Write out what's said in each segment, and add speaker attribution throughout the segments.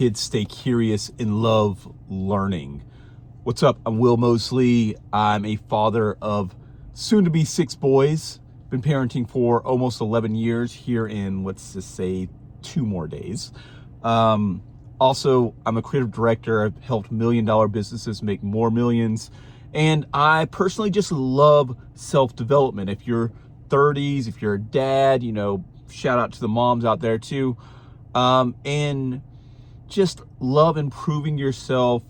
Speaker 1: Kids stay curious and love learning. What's up? I'm Will Mosley. I'm a father of soon to be 6 boys. Been parenting for almost 11 years here in, let's just say, 2 more days. Also, I'm a creative director. I've helped $1 million businesses make more millions. And I personally just love self-development. If you're 30s, if you're a dad, shout out to the moms out there too. And just love improving yourself.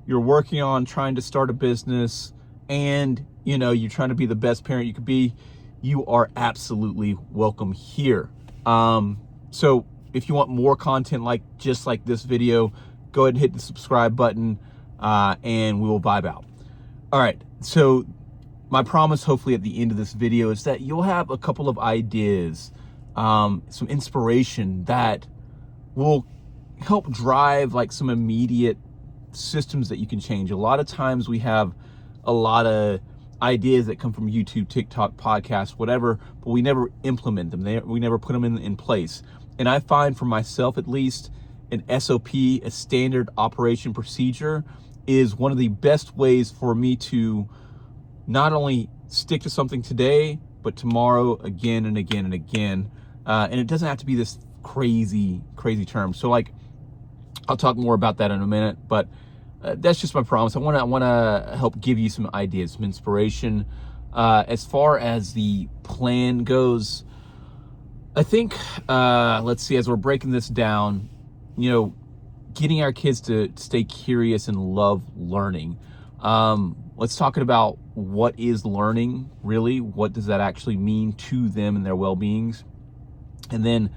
Speaker 1: You're working on trying to start a business and you're trying to be the best parent you could be. You are absolutely welcome here. So if you want more content just like this video, go ahead and hit the subscribe button and we will vibe out. All right, so my promise hopefully at the end of this video is that you'll have a couple of ideas, some inspiration that will help drive some immediate systems that you can change. A lot of times we have a lot of ideas that come from YouTube, TikTok, podcasts, whatever, but we never implement them. We never put them in place. And I find for myself, at least, an SOP, a standard operation procedure, is one of the best ways for me to not only stick to something today, but tomorrow again and again and again. And it doesn't have to be this crazy term. So I'll talk more about that in a minute, but that's just my promise. I want to help give you some ideas, some inspiration. As far as the plan goes, I think, let's see, as we're breaking this down, getting our kids to stay curious and love learning. Let's talk about what is learning, really. What does that actually mean to them and their well-beings? And then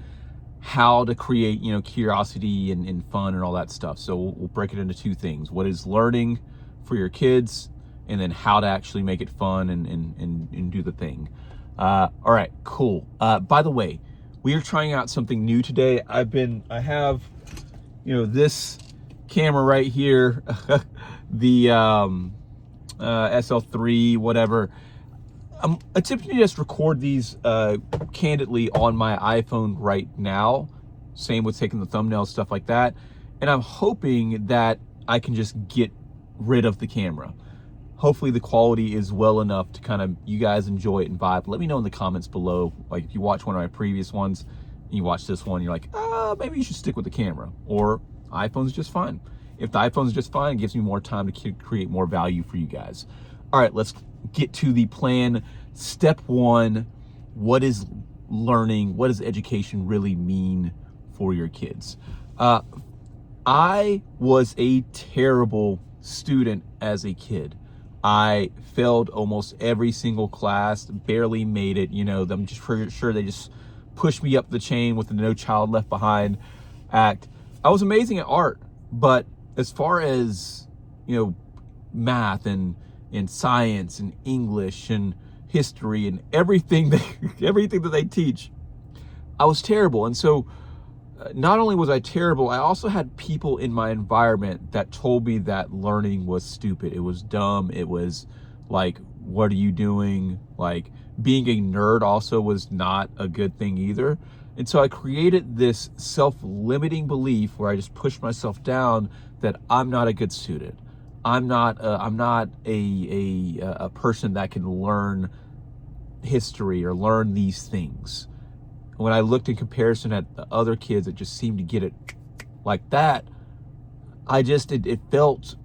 Speaker 1: how to create, curiosity and fun and all that stuff. So we'll break it into 2 things. What is learning for your kids, and then how to actually make it fun and do the thing. All right, cool. By the way, we are trying out something new today. I have, this camera right here, the SL3, whatever. I'm attempting to just record these candidly on my iPhone right now. Same with taking the thumbnails, stuff like that. And I'm hoping that I can just get rid of the camera. Hopefully the quality is well enough to you guys enjoy it and vibe. Let me know in the comments below. If you watch one of my previous ones and you watch this one, you're like, maybe you should stick with the camera, or iPhone's just fine. If the iPhone's just fine, it gives me more time to create more value for you guys. All right, let's get to the plan. Step 1, what is learning? What does education really mean for your kids? I was a terrible student as a kid. I failed almost every single class, barely made it. I'm just pretty sure they just pushed me up the chain with the No Child Left Behind act. I was amazing at art, but as far as, math and science and English and history and everything that they teach, I was terrible. And so not only was I terrible, I also had people in my environment that told me that learning was stupid. It was dumb. It was what are you doing? Being a nerd also was not a good thing either. And so I created this self-limiting belief where I just pushed myself down that I'm not a good student. I'm not a person that can learn history or learn these things. When I looked in comparison at the other kids that just seemed to get it like that, it felt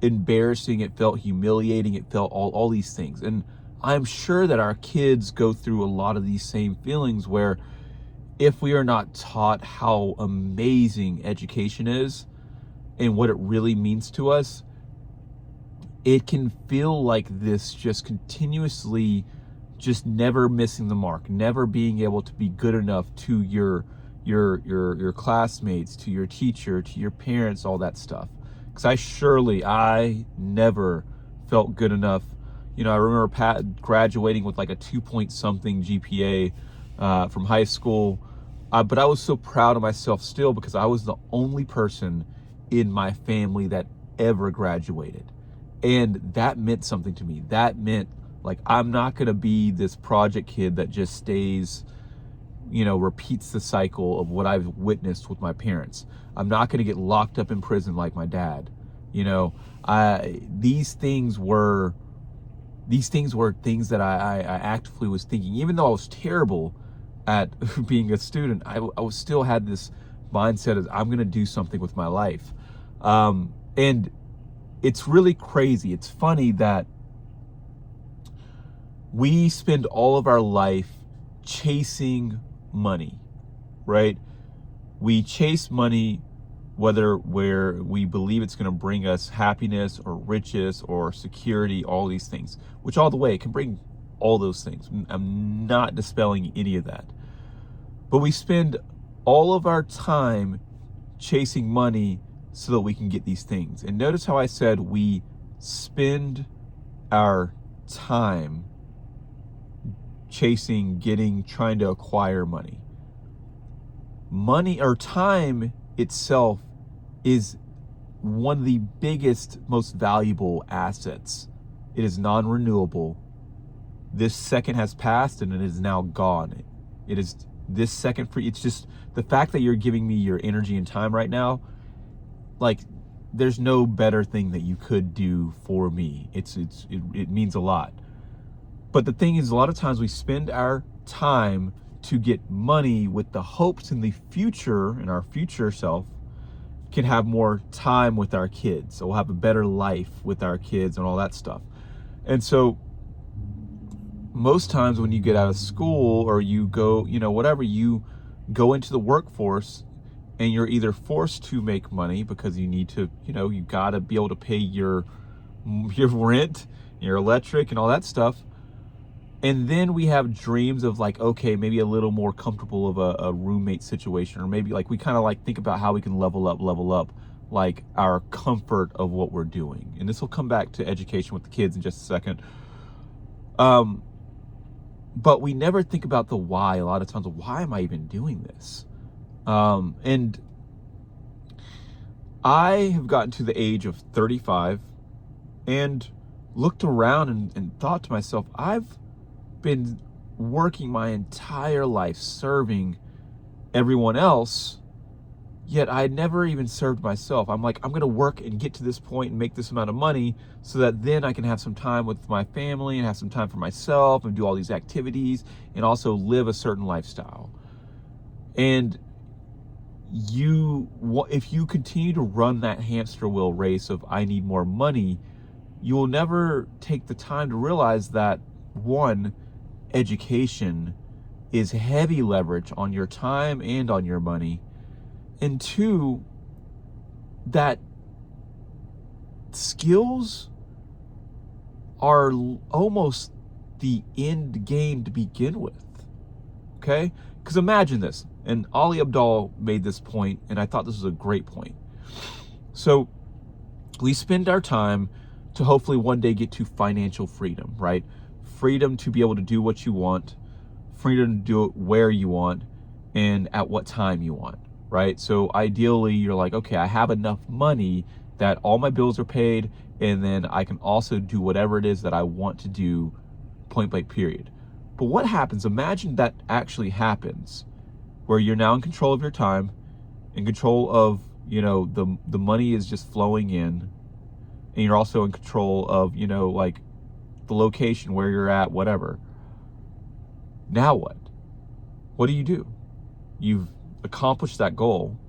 Speaker 1: embarrassing. It felt humiliating. It felt all these things. And I'm sure that our kids go through a lot of these same feelings where if we are not taught how amazing education is and what it really means to us, it can feel like this just continuously just never missing the mark, never being able to be good enough to your classmates, to your teacher, to your parents, all that stuff. Because I never felt good enough. I remember graduating with a 2-point-something GPA from high school, but I was so proud of myself still because I was the only person in my family that ever graduated. And that meant something to me. That meant I'm not gonna be this project kid that just stays repeats the cycle of what I've witnessed with my parents. I'm not going to get locked up in prison like my dad. These things were things that I actively was thinking. Even though I was terrible at being a student, I was still had this mindset of I'm going to do something with my life. And it's really crazy. It's funny that we spend all of our life chasing money, right? We chase money where we believe it's going to bring us happiness or riches or security, all these things, which all the way it can bring all those things. I'm not dispelling any of that. But we spend all of our time chasing money so that we can get these things. And notice how I said we spend our time trying to acquire money. Money or time itself is one of the biggest, most valuable assets. It is non-renewable. This second has passed and it is now gone. It is this second free. It's just the fact that you're giving me your energy and time right now. Like, there's no better thing that you could do for me. It means a lot. But the thing is, a lot of times we spend our time to get money with the hopes in the future, in our future self, can have more time with our kids. So we'll have a better life with our kids and all that stuff. And so most times when you get out of school or you go, whatever, you go into the workforce and you're either forced to make money because you need to, you got to be able to pay your rent, your electric and all that stuff. And then we have dreams of like, okay, maybe a little more comfortable of a roommate situation, or maybe like we kind of like think about how we can level up like our comfort of what we're doing. And this will come back to education with the kids in just a second. But we never think about the why. A lot of times, why am I even doing this? And I have gotten to the age of 35 and looked around and thought to myself, I've been working my entire life serving everyone else, yet I never even served myself. I'm like, I'm going to work and get to this point and make this amount of money so that then I can have some time with my family and have some time for myself and do all these activities and also live a certain lifestyle. And if you continue to run that hamster wheel race of I need more money, you will never take the time to realize that, one, education is heavy leverage on your time and on your money, and two, that skills are almost the end game to begin with. Okay? Because imagine this, and Ali Abdaal made this point, and I thought this was a great point. So we spend our time to hopefully one day get to financial freedom, right? Freedom to be able to do what you want, freedom to do it where you want, and at what time you want, right? So ideally, you're like, okay, I have enough money that all my bills are paid, and then I can also do whatever it is that I want to do, point blank period. But what happens, imagine that actually happens, where you're now in control of your time, in control of, the money is just flowing in, and you're also in control of, like the location where you're at, whatever. Now what? What do? You've accomplished that goal,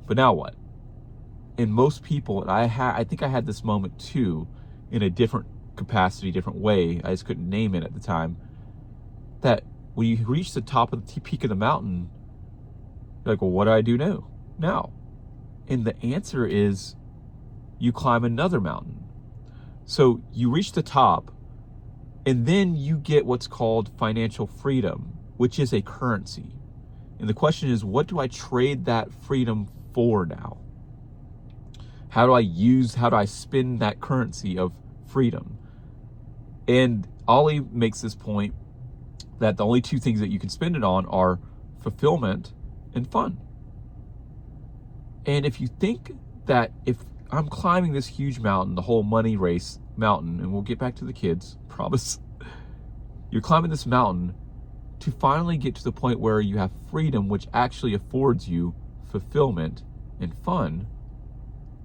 Speaker 1: but now what? And most people, and I think I had this moment too, in a different capacity, different way, I just couldn't name it at the time, that when you reach the top of the peak of the mountain, you're like, well, what do I do now? And the answer is you climb another mountain. So you reach the top, and then you get what's called financial freedom, which is a currency. And the question is, what do I trade that freedom for now? How do I spend that currency of freedom? And Ali makes this point that the only two things that you can spend it on are fulfillment and fun. And if you think that if I'm climbing this huge mountain, the whole money race mountain, and we'll get back to the kids, promise. You're climbing this mountain to finally get to the point where you have freedom, which actually affords you fulfillment and fun,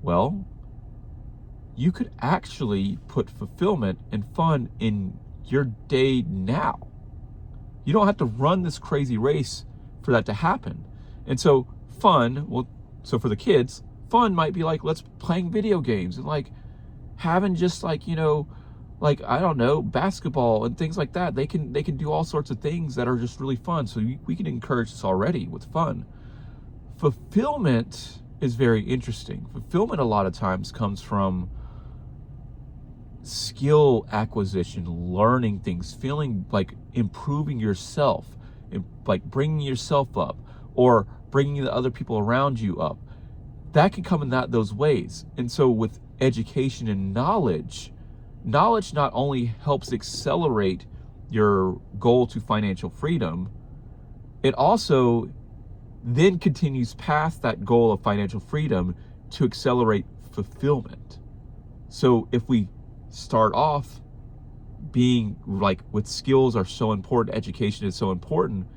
Speaker 1: well, you could actually put fulfillment and fun in your day now. You don't have to run this crazy race for that to happen. And so fun, well, so for the kids, fun might be like, let's playing video games and like having just like, like, I don't know, basketball and things like that. They can do all sorts of things that are just really fun. So we can encourage this already with fun. Fulfillment is very interesting. Fulfillment a lot of times comes from skill acquisition, learning things, feeling like improving yourself, like bringing yourself up or bringing the other people around you up. That can come in those ways. And so with education and knowledge not only helps accelerate your goal to financial freedom, it also then continues past that goal of financial freedom to accelerate fulfillment. So if we start off being like, with skills are so important, education is so important,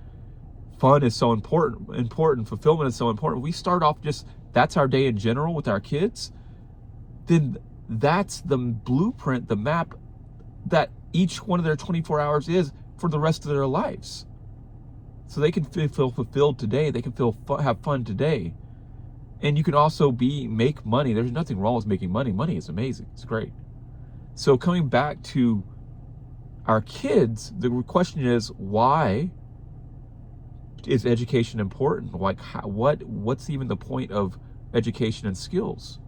Speaker 1: fun is so important, fulfillment is so important. We start off just, that's our day in general with our kids, then that's the blueprint, the map that each one of their 24 hours is for the rest of their lives. So they can feel fulfilled today. They can have fun today. And you can also make money. There's nothing wrong with making money. Money is amazing. It's great. So coming back to our kids, the question is, why is education important? Like, what's even the point of education and skills?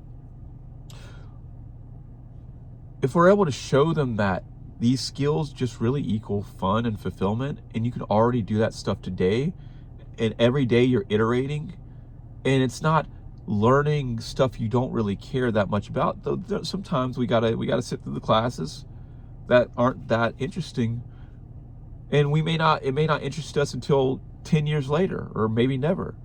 Speaker 1: If we're able to show them that these skills just really equal fun and fulfillment, and you can already do that stuff today, and every day you're iterating, and it's not learning stuff you don't really care that much about. Though sometimes we gotta sit through the classes that aren't that interesting, and it may not interest us until 10 years later, or maybe never.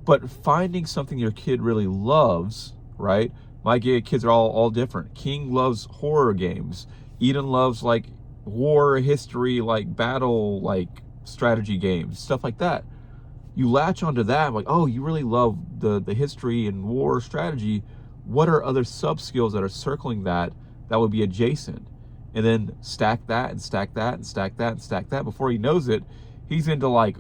Speaker 1: But finding something your kid really loves, right? My kids are all different. King loves horror games. Eden loves like war history, like battle, like strategy games, stuff like that. You latch onto that, like, oh, you really love the history and war strategy. What are other sub skills that are circling that would be adjacent? And then stack that and stack that and stack that and stack that. Before he knows it, he's into like,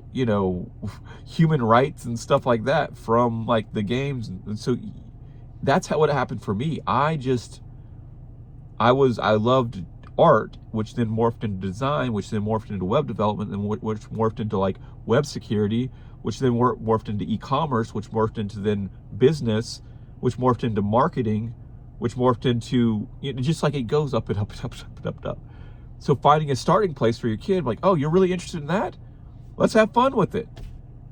Speaker 1: human rights and stuff like that from like the games. And so that's what happened for me. I loved art, which then morphed into design, which then morphed into web development, and which morphed into like web security, which then morphed into e-commerce, which morphed into then business, which morphed into marketing, which morphed into, just like it goes up and up and up and up and up and up. So finding a starting place for your kid, like, oh, you're really interested in that? Let's have fun with it.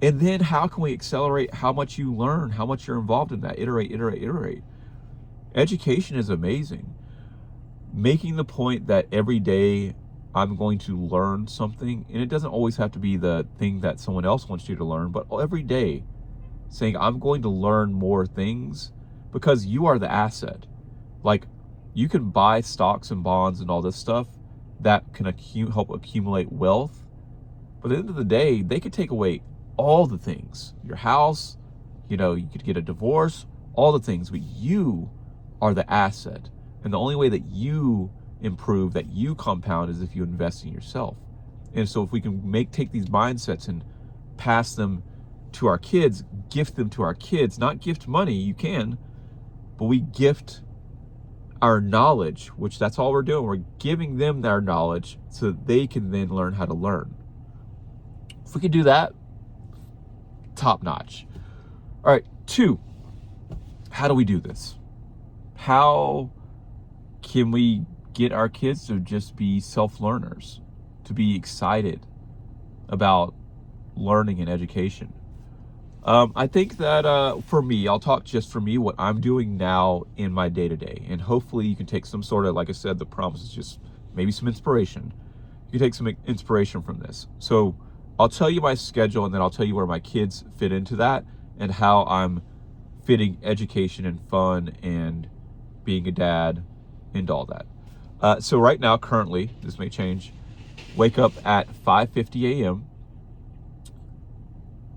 Speaker 1: And then how can we accelerate how much you learn, how much you're involved in that? Iterate. Education is amazing. Making the point that every day I'm going to learn something, and it doesn't always have to be the thing that someone else wants you to learn, but every day saying I'm going to learn more things, because you are the asset. Like, you can buy stocks and bonds and all this stuff that can help accumulate wealth, but at the end of the day, they could take away all the things, your house, you could get a divorce, all the things, but you are the asset. And the only way that you improve, that you compound, is if you invest in yourself. And so if we can take these mindsets and pass them to our kids, gift them to our kids, not gift money, you can, but we gift our knowledge, which that's all we're doing. We're giving them their knowledge so that they can then learn how to learn. If we can do that, top notch. All right, 2, how do we do this? How can we get our kids to just be self-learners, to be excited about learning and education? I think that for me, I'll talk just for me, what I'm doing now in my day-to-day, and hopefully you can take some sort of, like I said, the promise is just maybe some inspiration. You can take some inspiration from this. So I'll tell you my schedule, and then I'll tell you where my kids fit into that, and how I'm fitting education and fun and being a dad into all that. So right now, currently, this may change, wake up at 5:50 a.m.,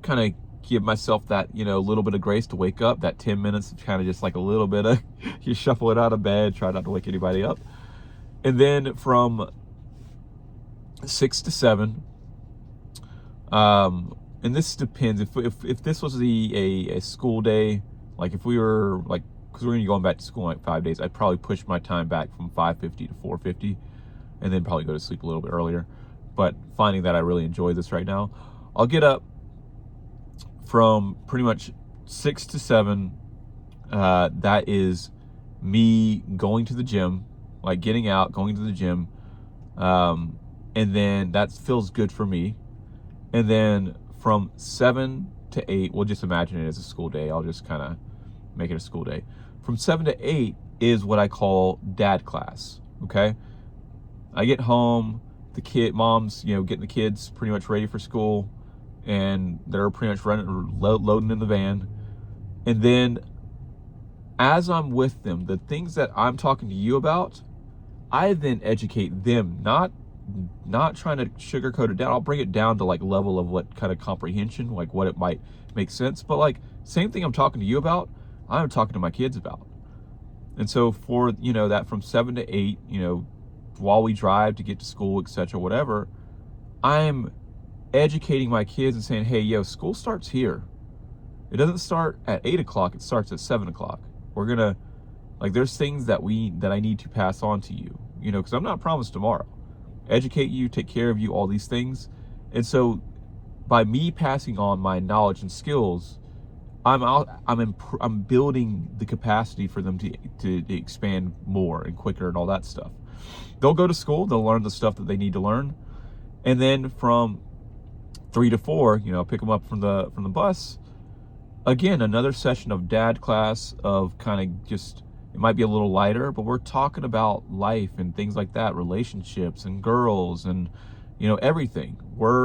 Speaker 1: kind of give myself that, little bit of grace to wake up, that 10 minutes, kind of just like a little bit of, you shuffle it out of bed, try not to wake anybody up. And then from 6 to 7, and this depends, if this was a school day, like if we were like, because we're going to be going back to school in like 5 days, I'd probably push my time back from 5:50 to 4:50, and then probably go to sleep a little bit earlier. But finding that I really enjoy this right now, I'll get up from pretty much 6 to 7. That is me going to the gym, like getting out, going to the gym. And then that feels good for me. And then from 7 to 8, we'll just imagine it as a school day. I'll just kind of make it a school day. From 7 to 8 is what I call dad class, okay? I get home, mom's, getting the kids pretty much ready for school, and they're pretty much loading in the van. And then as I'm with them, the things that I'm talking to you about, I then educate them, not trying to sugarcoat it down. I'll bring it down to like level of what kind of comprehension, like what it might make sense. But like same thing I'm talking to you about, I'm talking to my kids about. And so for, that from 7 to 8, while we drive to get to school, etc., whatever, I'm educating my kids and saying, hey, school starts here. It doesn't start at 8 o'clock, it starts at 7 o'clock. We're gonna, like, there's things that I need to pass on to you, because I'm not promised tomorrow. Educate you, take care of you, all these things. And so by me passing on my knowledge and skills, I'm building the capacity for them to expand more and quicker and all that stuff. They'll go to school, they'll learn the stuff that they need to learn. And then from 3 to 4, pick them up from the bus. Again, another session of dad class, of kind of just, it might be a little lighter, but we're talking about life and things like that, relationships and girls and, everything.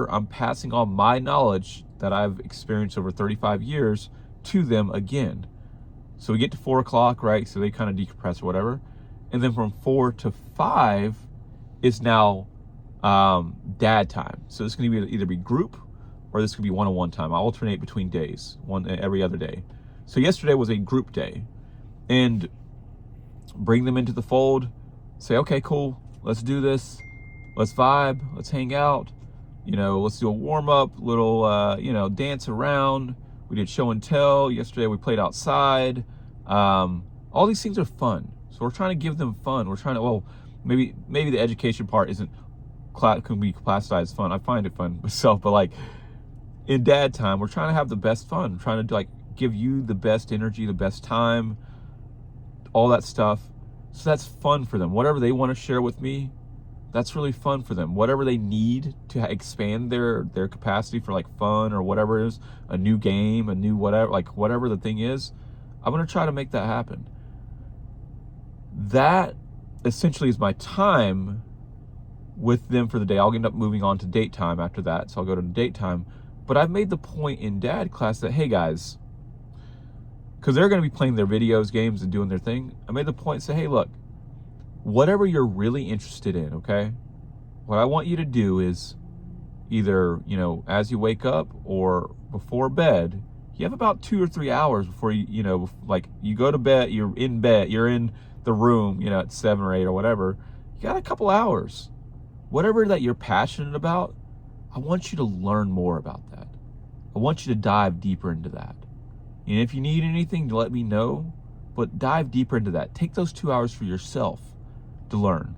Speaker 1: I'm passing on my knowledge that I've experienced over 35 years to them again. So we get to 4 o'clock, right? So they kind of decompress or whatever. And then from 4 to 5 is now dad time. So this is going to either be group or this could be one-on-one time. I alternate between days, every other day. So yesterday was a group day, and bring them into the fold, say, okay, cool, let's do this. Let's vibe, let's hang out. Let's do a warm up, little, dance around. We did show and tell. Yesterday we played outside. All these things are fun. So we're trying to give them fun. We're trying to, maybe the education part can be classified as fun. I find it fun myself, but like in dad time, we're trying to have the best fun, trying to like give you the best energy, the best time, all that stuff. So that's fun for them. Whatever they want to share with me, that's really fun for them. Whatever they need to expand their capacity for like fun or whatever it is, a new game, a new whatever, like whatever the thing is, I'm going to try to make that happen. That essentially is my time with them for the day. I'll end up moving on to date time after that. So I'll go to date time. But I've made the point in dad class that, hey guys, because they're going to be playing their videos, games, and doing their thing. I made the point, say, hey, look, whatever you're really interested in, okay? What I want you to do is either, as you wake up or before bed, you have about 2 or 3 hours before you go to bed, you're in the room, at 7 or 8 or whatever. You got a couple hours. Whatever that you're passionate about, I want you to learn more about that. I want you to dive deeper into that. And if you need anything, let me know, but dive deeper into that. Take those 2 hours for yourself to learn.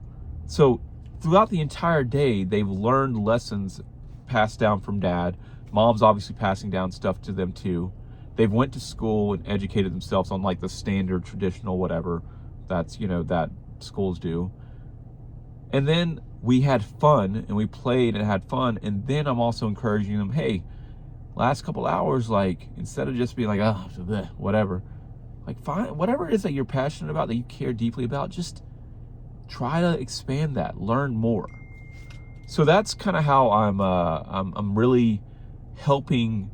Speaker 1: So throughout the entire day, they've learned lessons passed down from dad. Mom's obviously passing down stuff to them too. They've went to school and educated themselves on like the standard traditional whatever that's, that schools do. And then we had fun and we played and had fun. And then I'm also encouraging them, hey, last couple hours, like instead of just being like, oh, whatever, like find whatever it is that you're passionate about, that you care deeply about, just try to expand that, learn more. So that's kind of how I'm really helping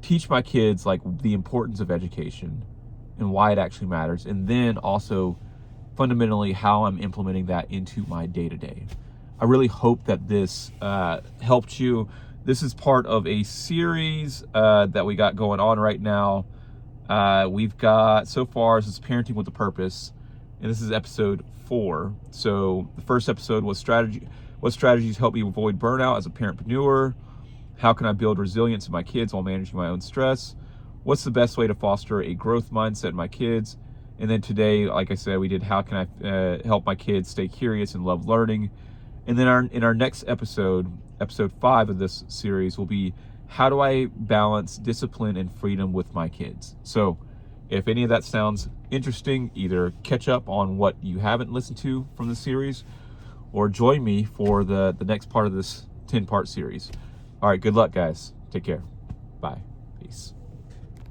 Speaker 1: teach my kids like the importance of education and why it actually matters, and then also fundamentally how I'm implementing that into my day-to-day. I really hope that this helped you. This is part of a series that we got going on right now. We've got, so far, this is Parenting with a Purpose, and this is episode 4. So the first episode was what strategies help me avoid burnout as a parentpreneur? How can I build resilience in my kids while managing my own stress? What's the best way to foster a growth mindset in my kids? And then today, like I said, we did how can I help my kids stay curious and love learning? And then in our next episode 5 of this series will be how do I balance discipline and freedom with my kids? So if any of that sounds interesting, either catch up on what you haven't listened to from the series or join me for the next part of this 10-part series. All right, good luck, guys. Take care. Bye. Peace.